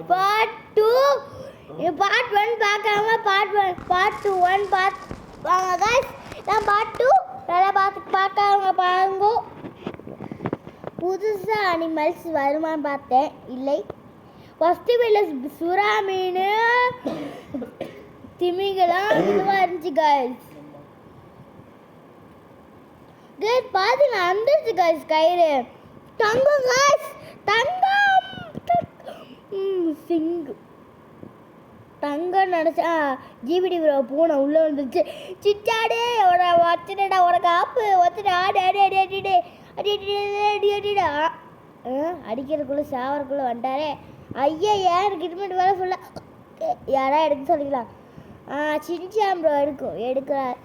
Part 2 part 1 பார்க்காம part 1 வாங்க guys நான் பார்ட் 2 நல்லா பார்க்காம பாருங்க புதுசா அனிமல்ஸ் வருமான்னு பார்த்தேன் இல்லை ஃபர்ஸ்ட் வீடியோல சுறா மீன் திமிங்கலம் இதுவா இருந்துச்சு गाइस பாத்தீங்க வந்துருச்சு गाइस கயிறு தங்கம் गाइस தங்கம் சிங்கு தங்கம் நினச்சா ஜிபிடி ப்ரோ பூனை உள்ளே வந்துச்சு சிச்சாடே வச்சுடா உனக்கு ஆப்பு வச்சுட்டு ஆடு அடி அடி அடிடே அடி அடி அடி அடிடா அடிக்கிறதுக்குள்ளே சாவறதுக்குள்ளே வந்துட்டாரே ஐயா ஏன் கிட்டமேட்டு வேலை ஃபுல்லாக யாரா எடுக்க சொல்லிக்கலாம் சின்சான் ப்ரோ எடுக்கிறார்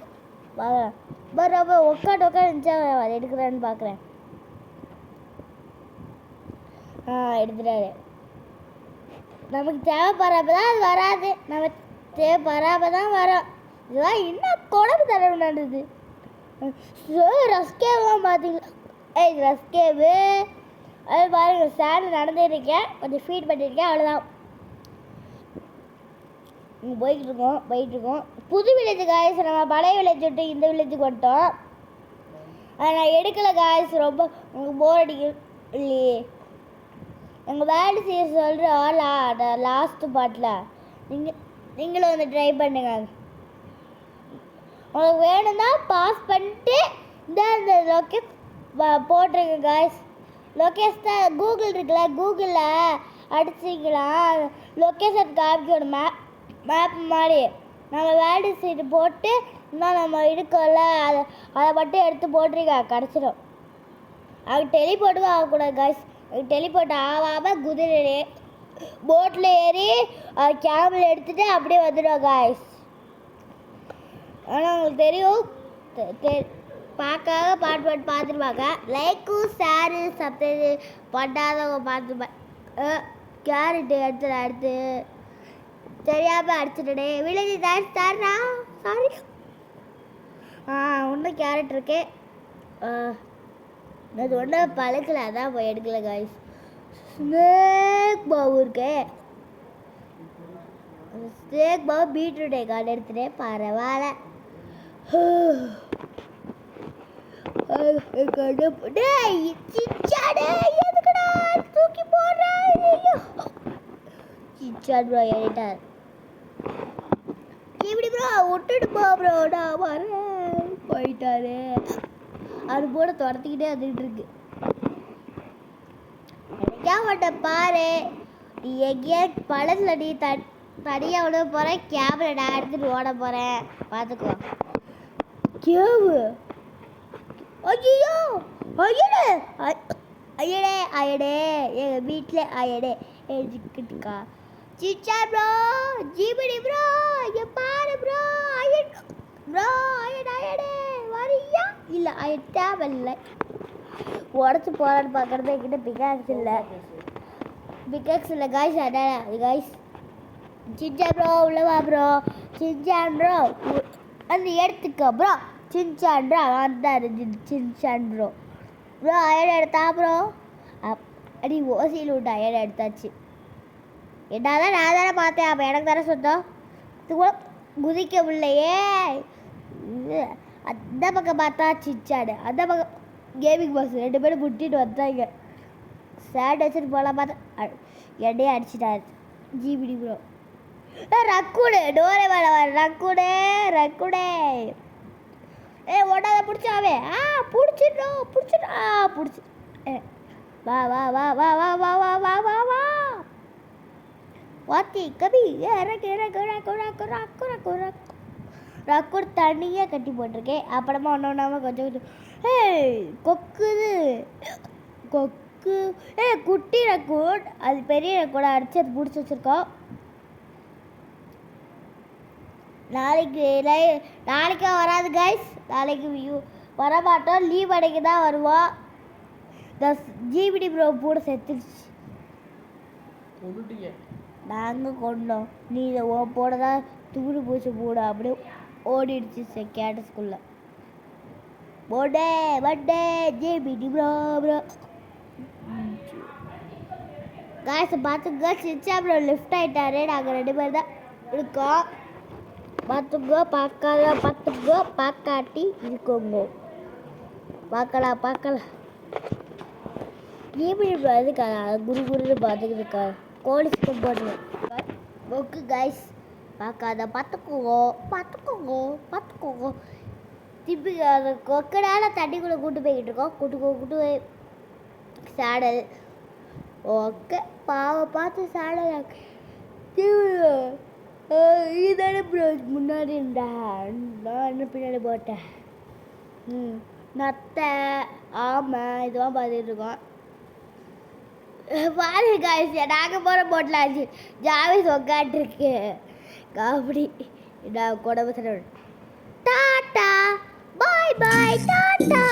பார்க்கலாம் ரொம்ப உட்காந்து இருந்துச்சா அதை எடுக்கிறான்னு பார்க்குறேன் எடுத்துட்டாரு நமக்கு தேவைப்படுறப்ப தான் அது வராது நம்ம தேவைப்படுறப்ப தான் வரும் இதுவா இன்னும் குழம்பு தர நடந்தது ரஸ்கேவெலாம் பார்த்தீங்களா இது ரஸ்கேவு அது பாருங்க சேனல் நடந்துருக்கேன் கொஞ்சம் ஃபீட் பண்ணியிருக்கேன் அவ்வளோதான் போயிட்டுருக்கோம் புது வில்லேஜ் காய்ஸ் நம்ம பழைய வில்லேஜ் விட்டு இந்த வில்லேஜுக்கு வந்துட்டோம் அதை நான் எடுக்கலை காய்ஸ் ரொம்ப உங்களுக்கு போர் அடிக்கும் இல்லையே எங்கள் வேலை செய்ய சொல்கிறோம் லாஸ்ட்டு பாட்டில் நீங்களும் வந்து ட்ரை பண்ணுங்க உங்களுக்கு வேணும்னா பாஸ் பண்ணிட்டு இந்த லொக்கேஷன் போட்டிருங்க காய்ஸ் லொக்கேஷன் கூகுள் இருக்குல்ல கூகுளில் அடிச்சிக்கலாம் லொக்கேஷன் காமிக்கணும் மேப் மாதிரி நம்ம வேலை சீட்டு போட்டு இன்னும் நம்ம இருக்கோம்ல அதை மட்டும் எடுத்து போட்டிருக்கா கிடச்சிடும் அது டெலிபோர்ட்டு ஆகக்கூடாது காய்ஸ் டெலிபோர்ட் ஆகாமல் குதிரை போட்டில் ஏறி கேபில் எடுத்துகிட்டு அப்படியே வந்துடும் காய்ஸ் ஆனால் உங்களுக்கு தெரியும் பார்க்காத பாட்டு பார்த்துருப்பாங்க லைக்கும் ஷேரு சப்ஸ்கிரைப் பண்ணாதவங்க பார்த்துருப்பாங்க கேரட்டு அடுத்து தெரியாமல் அடிச்சுட்டே விளைஞ்சி தரா சாரி இன்னும் கேரட் இருக்கே அது ஒன்றும் பழக்கல அதான் போய் எடுக்கல காய்ஸ் ஸ்னேக் பாபு இருக்கே ஸ்னேக் பாபு பீட்ரூட்டை கார்டு எடுத்துட்டேன் பரவாயில்ல எதுக்குடா தூக்கி போடுறேன் சிச்சான் ப்ரோ ஏறிட்டார் இப்படி ப்ரோ விட்டுட்டு போ ப்ரோ நான் வரேன் போயிட்டாரு அது போட துரத்திக்கிட்டே வந்துட்டு இருக்கு எனக்கா பாரு நீ எங்கேயா பழத்துல நீ தனியாக விட போகிறேன் கேமரா நான் எடுத்துட்டு ஓட போகிறேன் பார்த்துக்கோ கேவு ஐயோ ஐயடே ஐயடே ஐயடே எங்கள் வீட்டில் ஐயடே எழுதிக்கிட்டுக்கா சிச்சா ப்ரோ ஜிபிடி ப்ரோ இங்கே பாரு ப்ரோ ஐயட் ப்ரோ ஐயடே வரியா இல்லை தேவையில்லை உடச்சி போகலான்னு பார்க்குறது என்கிட்ட பிகாக்ஸ் இல்லை காய்ஸ் அதான் காய்ஸ் சின்சான் ப்ரோ உள்ளவா ப்ரோ சின்சான் ப்ரோ வந்து எடுத்துக்கோ ப்ரோ சின்சான் ப்ரோ வந்தார் சின்சான் ப்ரோ அயன் எடுத்தா ப்ரோ அடி ஓசியில் விட்டு அயன் எடுத்தாச்சு என்னதான் நான் தானே பார்த்தேன் அப்போ எனக்கு தானே சொந்தம் இது கூட குதிக்க முடியலையே அந்த பக்கம் பார்த்தா சிச்சாடு அந்த பக்கம் கேமிங் பாக்ஸ் 2 பேரும் முட்டிட்டு வந்தாங்க சேட் வச்சுட்டு போகலாம் பார்த்தா எண்டையே அடிச்சிட்டாரு ஜிபிடி ப்ரோ ரக்குடு டோரே மேலே வர ரக்குடே ஒன்றாத பிடிச்சாவே பிடிச்சி வா வா வா வா வா வா வா வா வா வா வாத்தி கபி ரக்கூர் தண்ணியாக கட்டி போட்டிருக்கேன் அப்புறமா ஒன்றாம கொஞ்சம் கொக்கு குட்டி ரக்கூட் அது பெரிய ரக்கூட அடிச்சு அது பிடிச்சி வச்சுருக்கோம் நாளைக்கா வராது கைஸ் நாளைக்கு வரமாட்டோம் லீவ் அன்னைக்கு தான் வருவோம் ஜிபிடி ப்ரோ கூட செத்துருச்சு நாங்கள் கொண்டோம் நீ இதை போட தான் தூடு பூச்சி போட அப்படியே ஓடிடுச்சு கேட்டஸ்குள்ளே பர்த்டே ஜிபிடி ப்ரோ காய்ஸ் பார்த்துக்கோ சிச்சா அப்புறம் லிஃப்ட் ஆகிட்டாரு. நாங்கள் 2 பேர் தான் இருக்கோம். பார்த்துக்கோ பார்க்காட்டி இருக்கோங்க. பார்க்கலாம் எப்படி அதுக்கா குருன்னு பார்த்துக்கிட்டு இருக்கா கோழி சிக்கன் போட்டு ஓகே காய்ஸ் பார்க்காத பார்த்துக்கோங்க. திருப்பி அந்த கொக்கடால தண்ணிக்குள்ளே கூட்டு போய்கிட்டு இருக்கோம். கூட்டு போய் சேடல் ஓகே பார்த்து சேடல் இதான ப்ரோ முன்னாடி இருந்தா நான் என்ன பின்னாடி போட்டேன். நத்தை ஆமை இதெல்லாம் பார்த்துட்டு இருக்கோம். பாருங்க காய்ஸ் நாங்கள் போகிற போட்டில் ஆச்சு ஜாவேஸ் உக்காண்டிருக்கு காமெடி. நான் கூட டாட்டா பாய் டாட்டா.